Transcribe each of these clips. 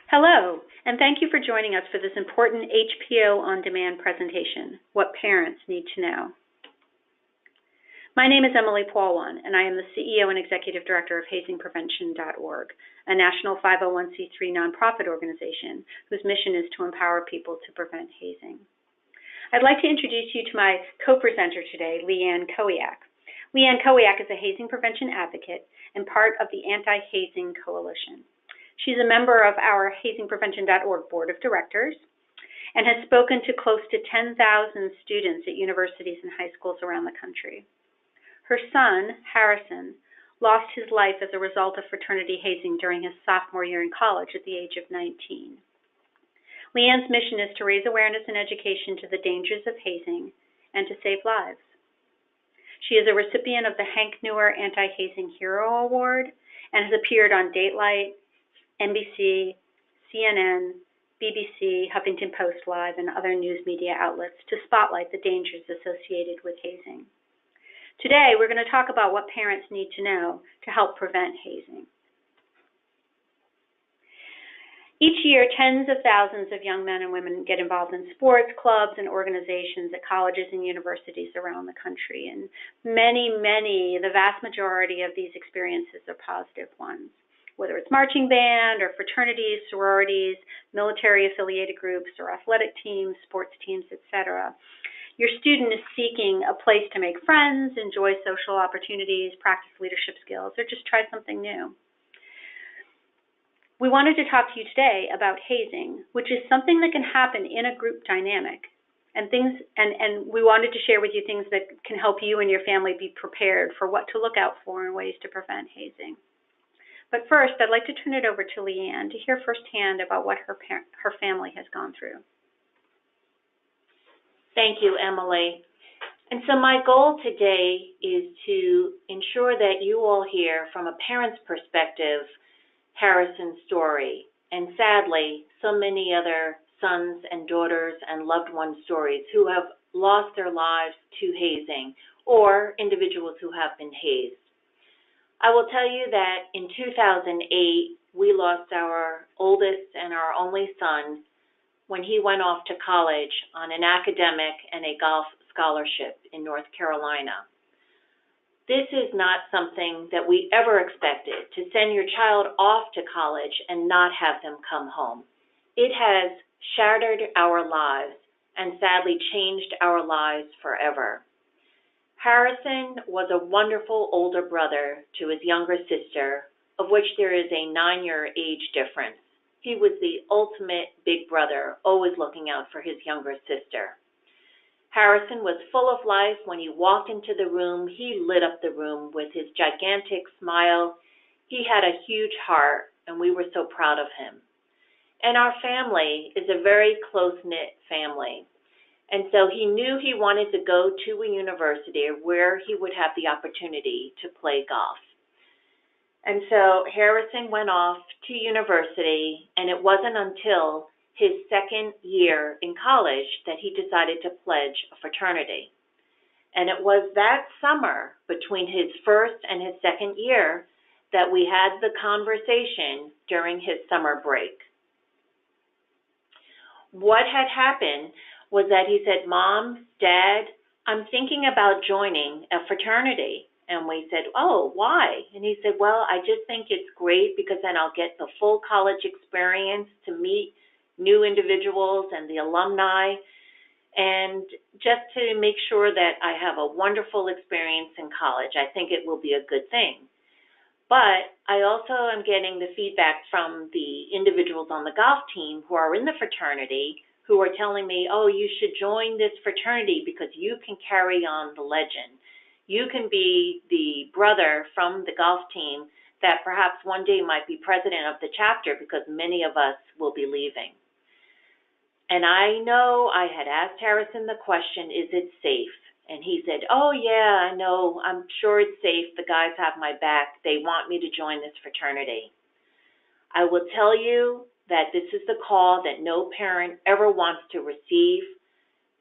Hello, and thank you for joining us for this important HPO on-demand presentation, What Parents Need to Know. My name is Emily Paulwan, and I am the CEO and Executive Director of hazing.prevent.zone, a national 501c3 nonprofit organization whose mission is to empower people to prevent hazing. I'd like to introduce you to my co-presenter today, Leanne Kowiak. Leanne Kowiak is a hazing prevention advocate and part of the Anti-Hazing Coalition. She's a member of our hazingprevention.org Board of Directors and has spoken to close to 10,000 students at universities and high schools around the country. Her son, Harrison, lost his life as a result of fraternity hazing during his sophomore year in college at the age of 19. Leanne's mission is to raise awareness and education to the dangers of hazing and to save lives. She is a recipient of the Hank Newer Anti-Hazing Hero Award and has appeared on Datelite, NBC, CNN, BBC, Huffington Post Live, and other news media outlets to spotlight the dangers associated with hazing. Today, we're going to talk about what parents need to know to help prevent hazing. Each year, tens of thousands of young men and women get involved in sports, clubs, and organizations at colleges and universities around the country. And the vast majority of these experiences are positive ones. Whether it's marching band or fraternities, sororities, military-affiliated groups, or athletic teams, sports teams, etc., your student is seeking a place to make friends, enjoy social opportunities, practice leadership skills, or just try something new. We wanted to talk to you today about hazing, which is something that can happen in a group dynamic, and we wanted to share with you things that can help you and your family be prepared for what to look out for and ways to prevent hazing. But first, I'd like to turn it over to Leanne to hear firsthand about what her family has gone through. Thank you, Emily. And so my goal today is to ensure that you all hear from a parent's perspective Harrison's story, and sadly, so many other sons and daughters and loved ones' stories who have lost their lives to hazing or individuals who have been hazed. I will tell you that in 2008, we lost our oldest and our only son when he went off to college on an academic and a golf scholarship in North Carolina. This is not something that we ever expected, to send your child off to college and not have them come home. It has shattered our lives and sadly changed our lives forever. Harrison was a wonderful older brother to his younger sister, of which there is a 9-year age difference. He was the ultimate big brother, always looking out for his younger sister. Harrison was full of life. When he walked into the room, he lit up the room with his gigantic smile. He had a huge heart, and we were so proud of him. And our family is a very close-knit family. And so he knew he wanted to go to a university where he would have the opportunity to play golf. And so Harrison went off to university, and it wasn't until his second year in college that he decided to pledge a fraternity. And it was that summer between his first and his second year that we had the conversation during his summer break. What had happened was that he said, "Mom, Dad, I'm thinking about joining a fraternity." And we said, "Oh, why?" And he said, "Well, I just think it's great because then I'll get the full college experience to meet new individuals and the alumni, and just to make sure that I have a wonderful experience in college. I think it will be a good thing." But I also am getting the feedback from the individuals on the golf team who are in the fraternity who are telling me, "Oh, you should join this fraternity because you can carry on the legend. You can be the brother from the golf team that perhaps one day might be president of the chapter because many of us will be leaving." And I know I had asked Harrison the question, "Is it safe?" And he said, "Oh, yeah, I know. I'm sure it's safe. The guys have my back. They want me to join this fraternity." I will tell you that this is the call that no parent ever wants to receive.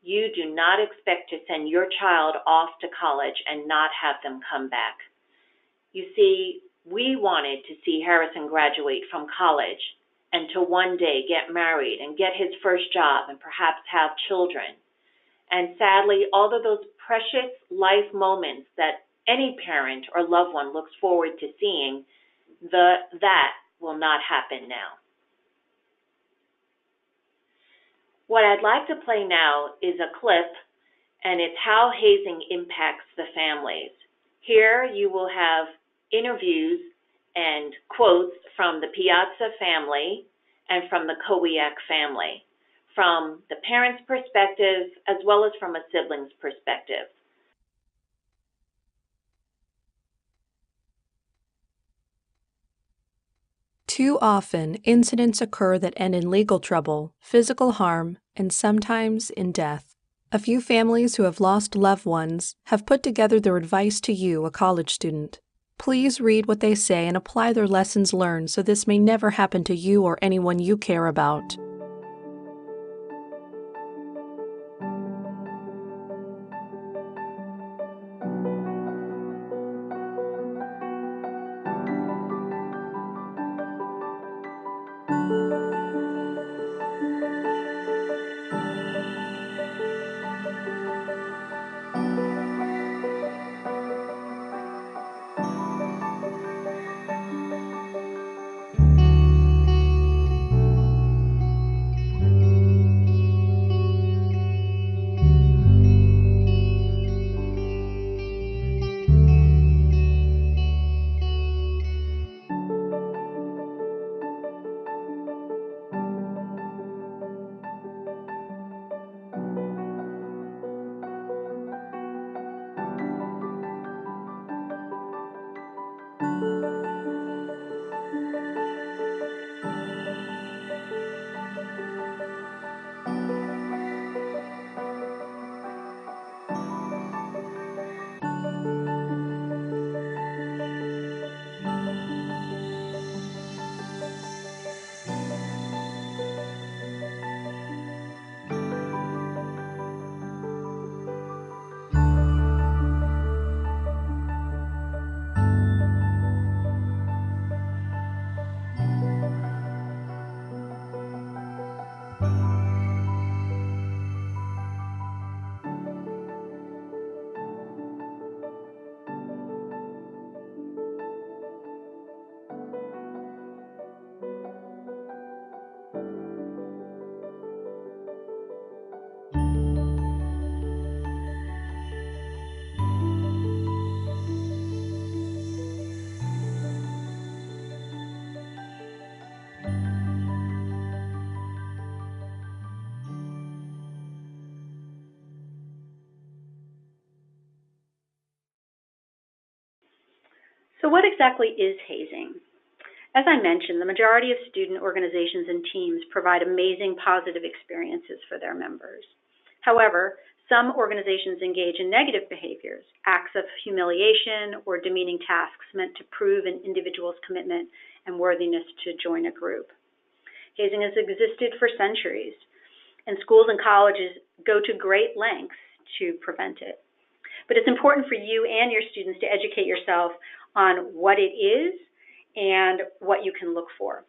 You do not expect to send your child off to college and not have them come back. You see, we wanted to see Harrison graduate from college, and to one day get married and get his first job and perhaps have children. And sadly, all of those precious life moments that any parent or loved one looks forward to seeing, that will not happen now. What I'd like to play now is a clip, and it's how hazing impacts the families. Here you will have interviews and quotes from the Piazza family and from the Kowiak family, from the parent's perspective as well as from a sibling's perspective. Too often, incidents occur that end in legal trouble, physical harm, and sometimes in death. A few families who have lost loved ones have put together their advice to you, a college student. Please read what they say and apply their lessons learned so this may never happen to you or anyone you care about. So what exactly is hazing? As I mentioned, the majority of student organizations and teams provide amazing positive experiences for their members. However, some organizations engage in negative behaviors, acts of humiliation, or demeaning tasks meant to prove an individual's commitment and worthiness to join a group. Hazing has existed for centuries, and schools and colleges go to great lengths to prevent it. But it's important for you and your students to educate yourself on what it is and what you can look for.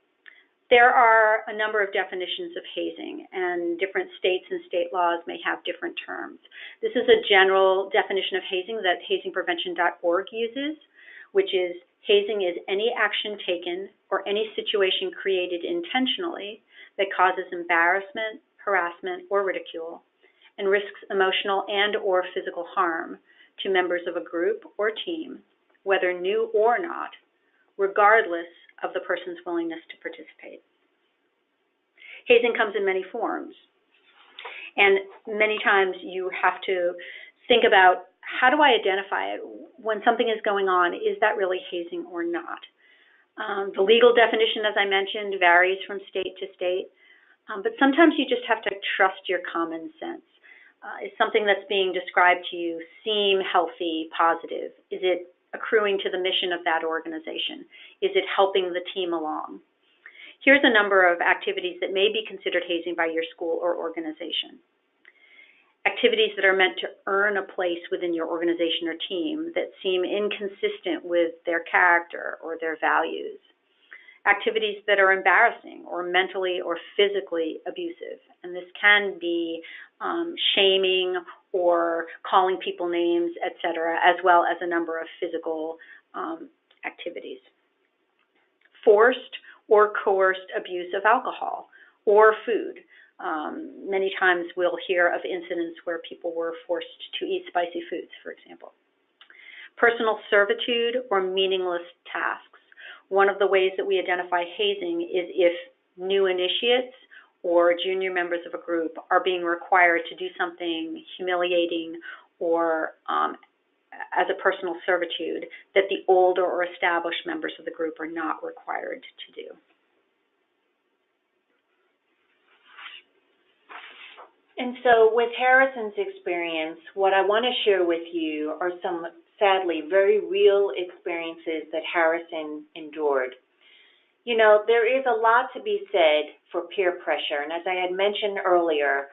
There are a number of definitions of hazing, and different states and state laws may have different terms. This is a general definition of hazing that hazingprevention.org uses, which is hazing is any action taken or any situation created intentionally that causes embarrassment, harassment, or ridicule, and risks emotional and or physical harm to members of a group or team, whether new or not, regardless of the person's willingness to participate. Hazing comes in many forms, and many times you have to think about, how do I identify it? When something is going on, is that really hazing or not? The legal definition, as I mentioned, varies from state to state, but sometimes you just have to trust your common sense. Is something that's being described to you seem healthy, positive? Is it accruing to the mission of that organization? Is it helping the team along? Here's a number of activities that may be considered hazing by your school or organization. Activities that are meant to earn a place within your organization or team that seem inconsistent with their character or their values. activities that are embarrassing or mentally or physically abusive. And this can be shaming or calling people names, etc., as well as a number of physical activities. Forced or coerced abuse of alcohol or food. Many times we'll hear of incidents where people were forced to eat spicy foods, for example. Personal servitude or meaningless tasks. One of the ways that we identify hazing is if new initiates or junior members of a group are being required to do something humiliating or as a personal servitude that the older or established members of the group are not required to do. And so with Harrison's experience, what I want to share with you are some, sadly, very real experiences that Harrison endured. You know, there is a lot to be said for peer pressure, and as I had mentioned earlier,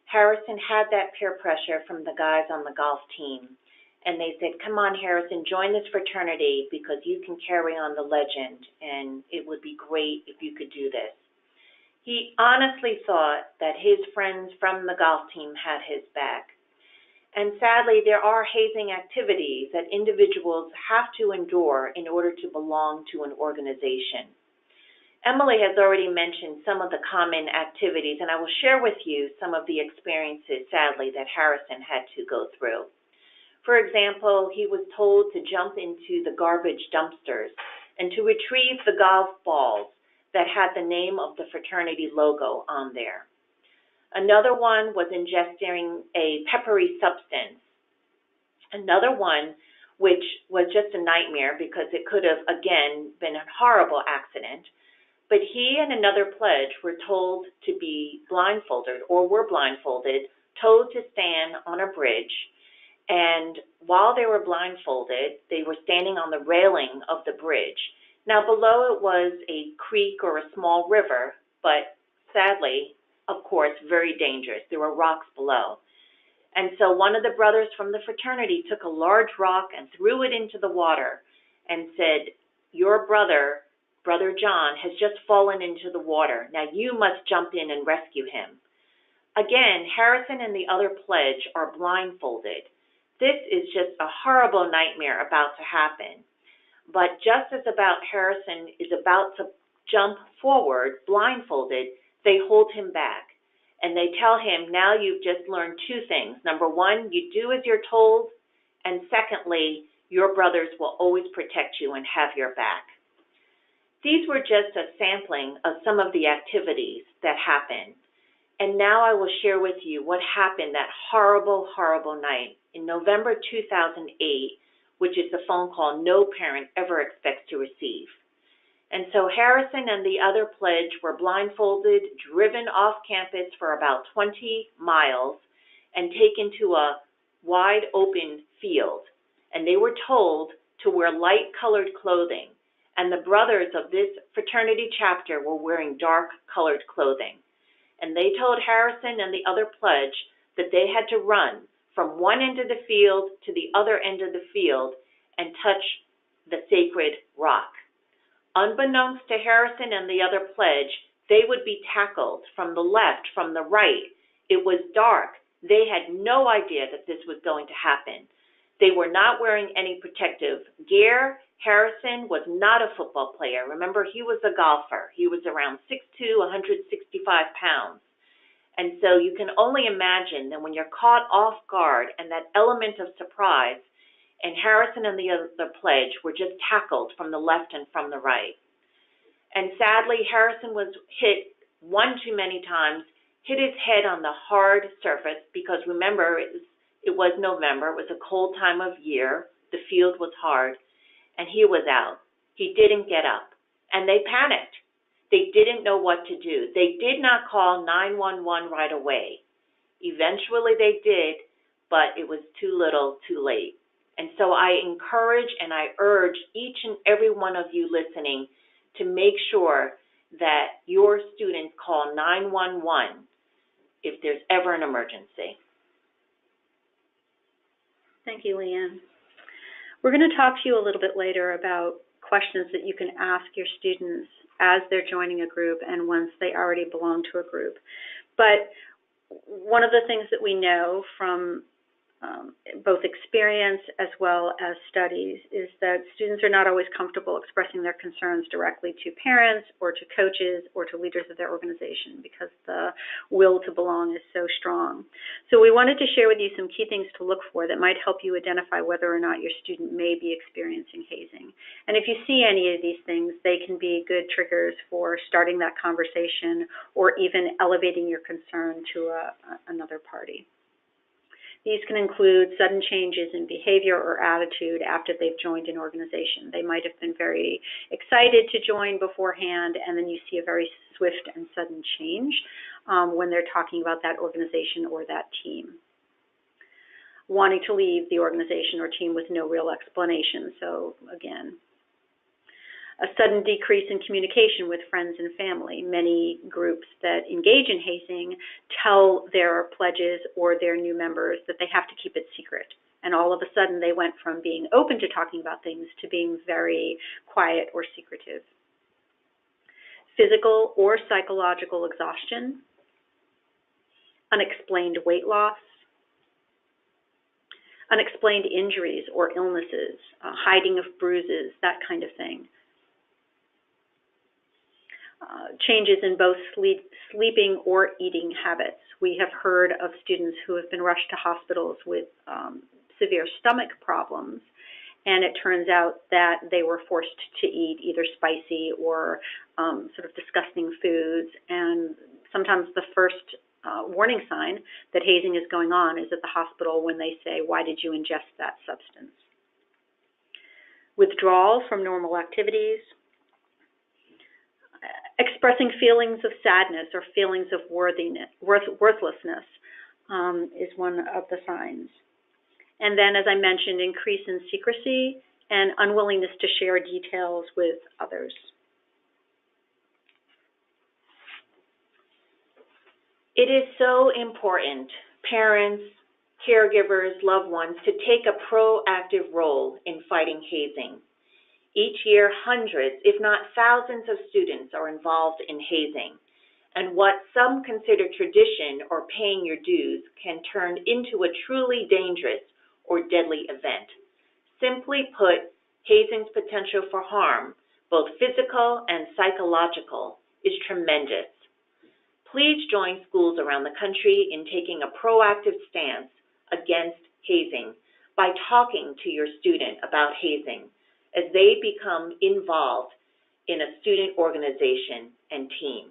Harrison had that peer pressure from the guys on the golf team. And they said, come on, Harrison, join this fraternity because you can carry on the legend, and it would be great if you could do this. He honestly thought that his friends from the golf team had his back. And sadly, there are hazing activities that individuals have to endure in order to belong to an organization. Emily has already mentioned some of the common activities, and I will share with you some of the experiences, sadly, that Harrison had to go through. For example, he was told to jump into the garbage dumpsters and to retrieve the golf balls that had the name of the fraternity logo on there. Another one was ingesting a peppery substance. Another one, which was just a nightmare because it could have, again, been a horrible accident, but he and another pledge were told to be blindfolded, or were blindfolded, told to stand on a bridge. And while they were blindfolded, they were standing on the railing of the bridge. Now, below it was a creek or a small river, but sadly, of course, very dangerous. There were rocks below. And so one of the brothers from the fraternity took a large rock and threw it into the water and said, your brother, Brother John, has just fallen into the water. Now you must jump in and rescue him. Again, Harrison and the other pledge are blindfolded. This is just a horrible nightmare about to happen. But just as about Harrison is about to jump forward, blindfolded, they hold him back. And they tell him, now you've just learned two things. Number one, you do as you're told. And secondly, your brothers will always protect you and have your back. These were just a sampling of some of the activities that happened. And now I will share with you what happened that horrible, horrible night in November 2008, which is the phone call no parent ever expects to receive. And so Harrison and the other pledge were blindfolded, driven off campus for about 20 miles, and taken to a wide open field. And they were told to wear light-colored clothing. And the brothers of this fraternity chapter were wearing dark-colored clothing. And they told Harrison and the other pledge that they had to run from one end of the field to the other end of the field and touch the sacred rock. Unbeknownst to Harrison and the other pledge, they would be tackled from the left, from the right. It was dark. They had no idea that this was going to happen. They were not wearing any protective gear. Harrison was not a football player. Remember, he was a golfer. He was around 6'2", 165 pounds. And so you can only imagine that when you're caught off guard and that element of surprise, and Harrison and the other pledge were just tackled from the left and from the right. And sadly, Harrison was hit one too many times, hit his head on the hard surface because remember, it was November. It was a cold time of year. The field was hard, and he was out. He didn't get up, and they panicked. They didn't know what to do. They did not call 911 right away. Eventually they did, but it was too little, too late. And so I encourage and I urge each and every one of you listening to make sure that your students call 911 if there's ever an emergency. Thank you, Leanne. We're going to talk to you a little bit later about questions that you can ask your students as they're joining a group and once they already belong to a group. But one of the things that we know from both experience as well as studies is that students are not always comfortable expressing their concerns directly to parents or to coaches or to leaders of their organization because the will to belong is so strong. So we wanted to share with you some key things to look for that might help you identify whether or not your student may be experiencing hazing. And if you see any of these things, they can be good triggers for starting that conversation or even elevating your concern to another party. These can include sudden changes in behavior or attitude after they've joined an organization. They might have been very excited to join beforehand, and then you see a very swift and sudden change when they're talking about that organization or that team. Wanting to leave the organization or team with no real explanation. So again, a sudden decrease in communication with friends and family. Many groups that engage in hazing tell their pledges or their new members that they have to keep it secret. And all of a sudden they went from being open to talking about things to being very quiet or secretive. Physical or psychological exhaustion. Unexplained weight loss. Unexplained injuries or illnesses, hiding of bruises, that kind of thing. Changes in both sleeping or eating habits. We have heard of students who have been rushed to hospitals with severe stomach problems, and it turns out that they were forced to eat either spicy or sort of disgusting foods, and sometimes the first warning sign that hazing is going on is at the hospital when they say, "Why did you ingest that substance?" Withdrawal from normal activities. Expressing feelings of sadness or feelings of worthlessness is one of the signs. And then, as I mentioned, increase in secrecy and unwillingness to share details with others. It is so important, parents, caregivers, loved ones, to take a proactive role in fighting hazing. Each year, hundreds, if not thousands of students are involved in hazing, and what some consider tradition or paying your dues can turn into a truly dangerous or deadly event. Simply put, hazing's potential for harm, both physical and psychological, is tremendous. Please join schools around the country in taking a proactive stance against hazing by talking to your student about hazing as they become involved in a student organization and team.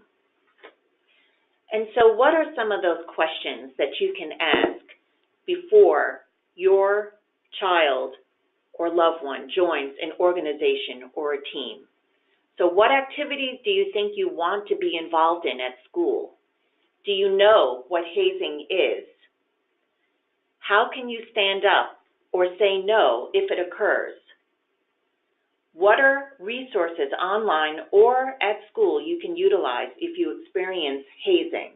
And so what are some of those questions that you can ask before your child or loved one joins an organization or a team? So what activities do you think you want to be involved in at school? Do you know what hazing is? How can you stand up or say no if it occurs? What are resources online or at school you can utilize if you experience hazing?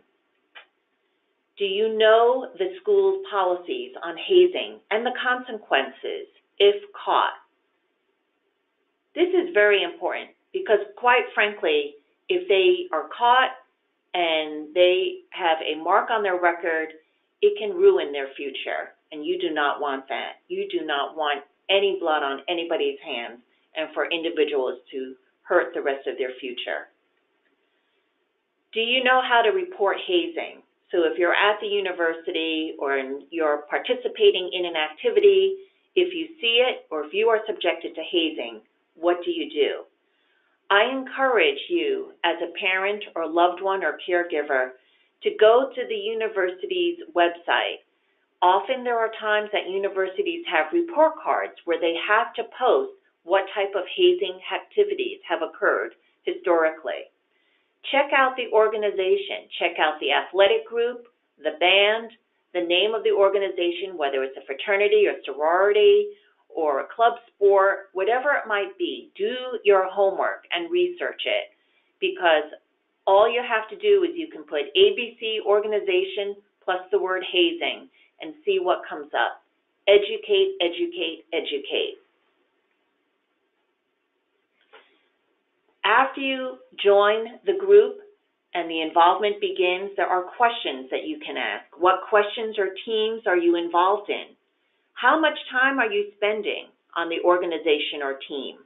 Do you know the school's policies on hazing and the consequences if caught? This is very important because, quite frankly, if they are caught and they have a mark on their record, it can ruin their future, and you do not want that. You do not want any blood on anybody's hands and for individuals to hurt the rest of their future. Do you know how to report hazing? So if you're at the university or you're participating in an activity, if you see it or if you are subjected to hazing, what do you do? I encourage you as a parent or loved one or caregiver to go to the university's website. Often there are times that universities have report cards where they have to post what type of hazing activities have occurred historically. Check out the organization. Check out the athletic group, the band, the name of the organization, whether it's a fraternity or sorority or a club sport, whatever it might be. Do your homework and research it, because all you have to do is you can put ABC organization plus the word hazing and see what comes up. Educate, educate, educate. After you join the group and the involvement begins, there are questions that you can ask. What questions or teams are you involved in? How much time are you spending on the organization or team?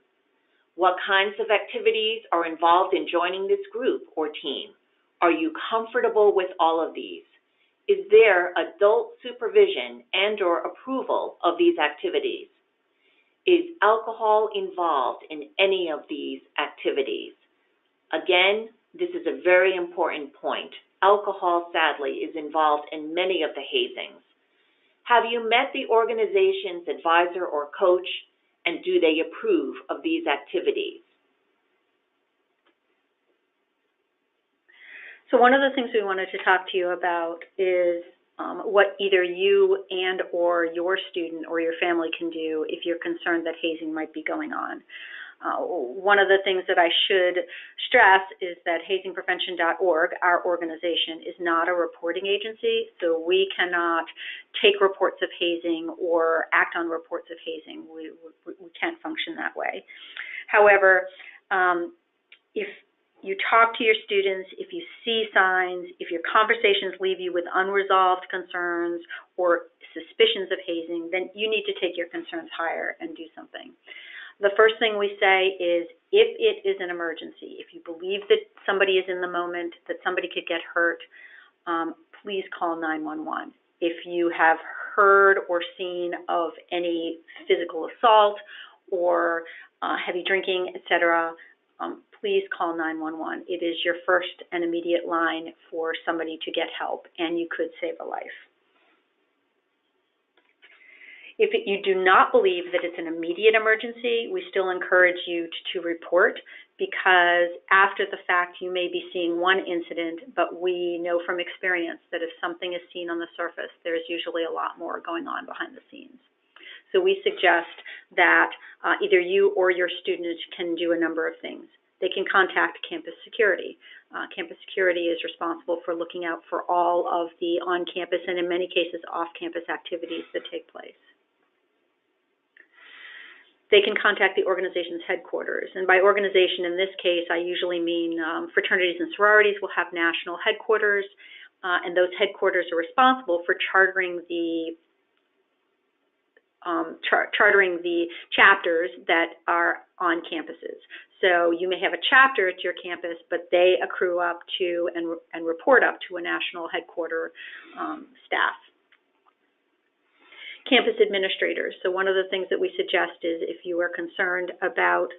What kinds of activities are involved in joining this group or team? Are you comfortable with all of these? Is there adult supervision and/or approval of these activities? Is alcohol involved in any of these activities? Again, this is a very important point. Alcohol, sadly, is involved in many of the hazings. Have you met the organization's advisor or coach, and do they approve of these activities? So one of the things we wanted to talk to you about is what either you and or your student or your family can do if you're concerned that hazing might be going on. One of the things that I should stress is that hazingprevention.org, our organization, is not a reporting agency, so we cannot take reports of hazing or act on reports of hazing. We can't function that way. However, if you talk to your students, if you see signs, if your conversations leave you with unresolved concerns or suspicions of hazing, then you need to take your concerns higher and do something. The first thing we say is, if it is an emergency, if you believe that somebody is in the moment, that somebody could get hurt, please call 911. If you have heard or seen of any physical assault or heavy drinking, etc., please call 911. It is your first and immediate line for somebody to get help, and you could save a life. If you do not believe that it's an immediate emergency, we still encourage you to report, because after the fact you may be seeing one incident, but we know from experience that if something is seen on the surface, there's usually a lot more going on behind the scenes. So we suggest that either you or your student can do a number of things. They can contact campus security. Campus security is responsible for looking out for all of the on-campus and in many cases off-campus activities that take place. They can contact the organization's headquarters. And by organization in this case, I usually mean fraternities and sororities will have national headquarters, and those headquarters are responsible for chartering the chapters that are on campuses. So you may have a chapter at your campus, but they accrue up to and report up to a national headquarter staff. Campus administrators. So one of the things that we suggest is, if you are concerned about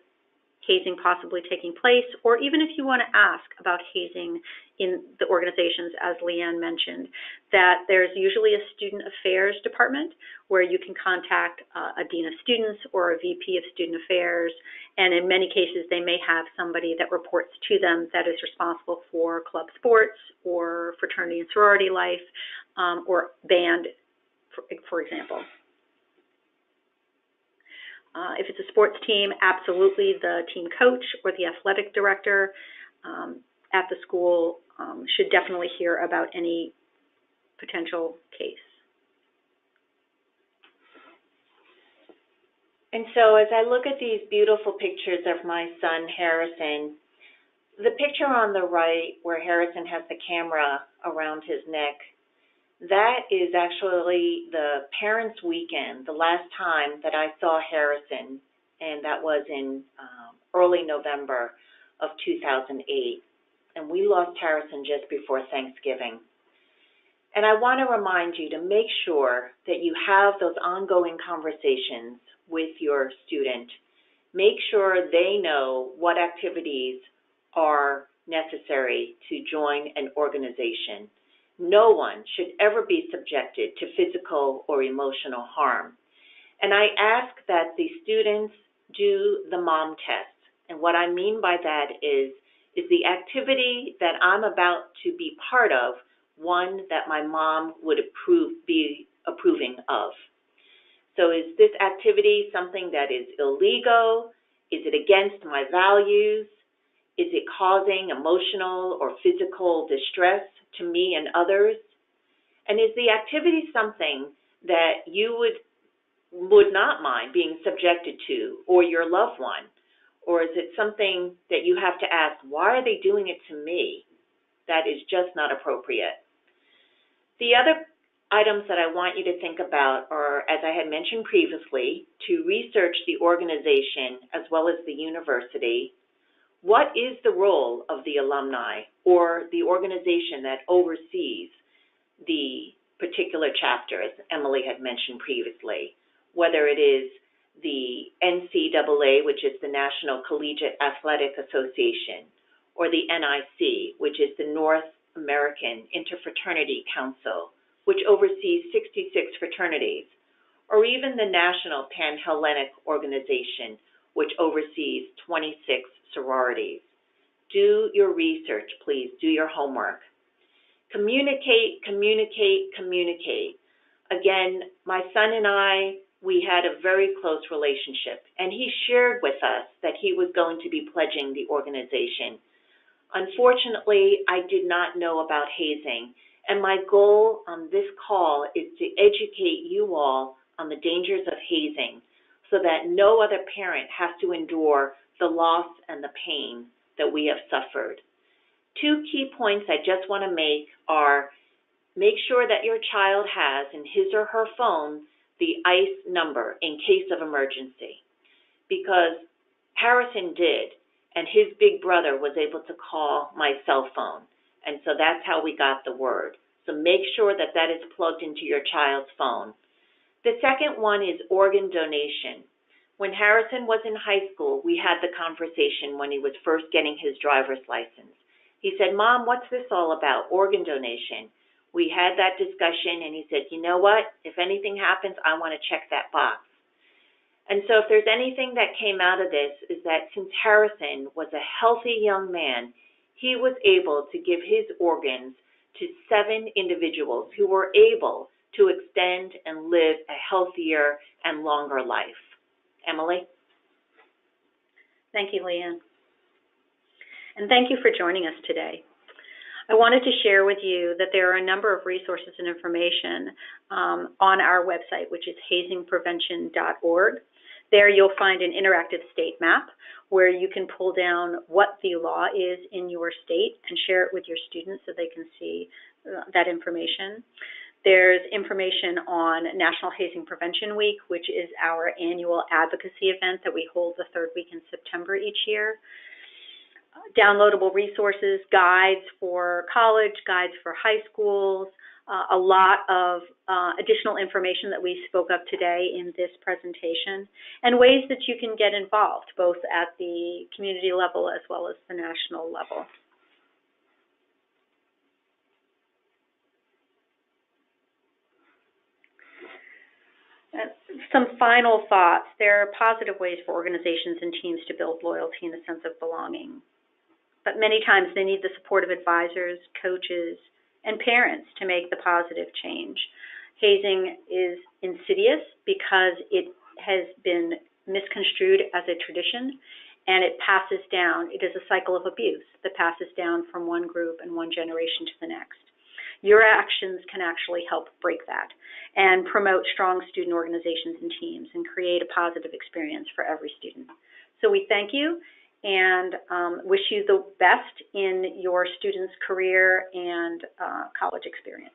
hazing possibly taking place, or even if you want to ask about hazing in the organizations, as Leanne mentioned, that there's usually a student affairs department where you can contact a dean of students or a VP of student affairs, and in many cases they may have somebody that reports to them that is responsible for club sports or fraternity and sorority life, or band, for example. If it's a sports team, absolutely the team coach or the athletic director at the school should definitely hear about any potential case. And so as I look at these beautiful pictures of my son, Harrison, the picture on the right where Harrison has the camera around his neck, that is actually the parents' weekend, the last time that I saw Harrison, and that was in early November of 2008. And we lost Harrison just before Thanksgiving. And I want to remind you to make sure that you have those ongoing conversations with your student. Make sure they know what activities are necessary to join an organization. No one should ever be subjected to physical or emotional harm. And I ask that the students do the mom test. And what I mean by that is the activity that I'm about to be part of one that my mom would be approving of? So is this activity something that is illegal? Is it against my values? Is it causing emotional or physical distress to me and others? And is the activity something that you would not mind being subjected to, or your loved one? Or is it something that you have to ask, why are they doing it to me? That is just not appropriate. The other items that I want you to think about are, as I had mentioned previously, to research the organization as well as the university. What is the role of the alumni or the organization that oversees the particular chapter, as Emily had mentioned previously, whether it is the NCAA, which is the National Collegiate Athletic Association, or the NIC, which is the North American Interfraternity Council, which oversees 66 fraternities, or even the National Pan-Hellenic Organization, which oversees 26 sororities. Do your research, please. Do your homework. Communicate, communicate, communicate. Again, my son and I, we had a very close relationship, and he shared with us that he was going to be pledging the organization. Unfortunately, I did not know about hazing, and my goal on this call is to educate you all on the dangers of hazing so that no other parent has to endure the loss and the pain that we have suffered. Two key points I just want to make are, make sure that your child has in his or her phone the ICE number in case of emergency, because Harrison did, and his big brother was able to call my cell phone, and so that's how we got the word. So make sure that that is plugged into your child's phone. The second one is organ donation. When Harrison was in high school, we had the conversation when he was first getting his driver's license. He said, "Mom, what's this all about, organ donation?" We had that discussion, and he said, "You know what? If anything happens, I want to check that box." And so if there's anything that came out of this is that since Harrison was a healthy young man, he was able to give his organs to 7 individuals who were able to extend and live a healthier and longer life. Emily? Thank you, Leanne. And thank you for joining us today. I wanted to share with you that there are a number of resources and information on our website, which is hazingprevention.org. There you'll find an interactive state map where you can pull down what the law is in your state and share it with your students so they can see that information. There's information on National Hazing Prevention Week, which is our annual advocacy event that we hold the 3rd week in September each year. Downloadable resources, guides for college, guides for high schools, a lot of additional information that we spoke of today in this presentation, and ways that you can get involved, both at the community level as well as the national level. Some final thoughts. There are positive ways for organizations and teams to build loyalty and a sense of belonging. But many times they need the support of advisors, coaches, and parents to make the positive change. Hazing is insidious because it has been misconstrued as a tradition, and it passes down. It is a cycle of abuse that passes down from one group and one generation to the next. Your actions can actually help break that and promote strong student organizations and teams and create a positive experience for every student. So we thank you and wish you the best in your students' career and college experience.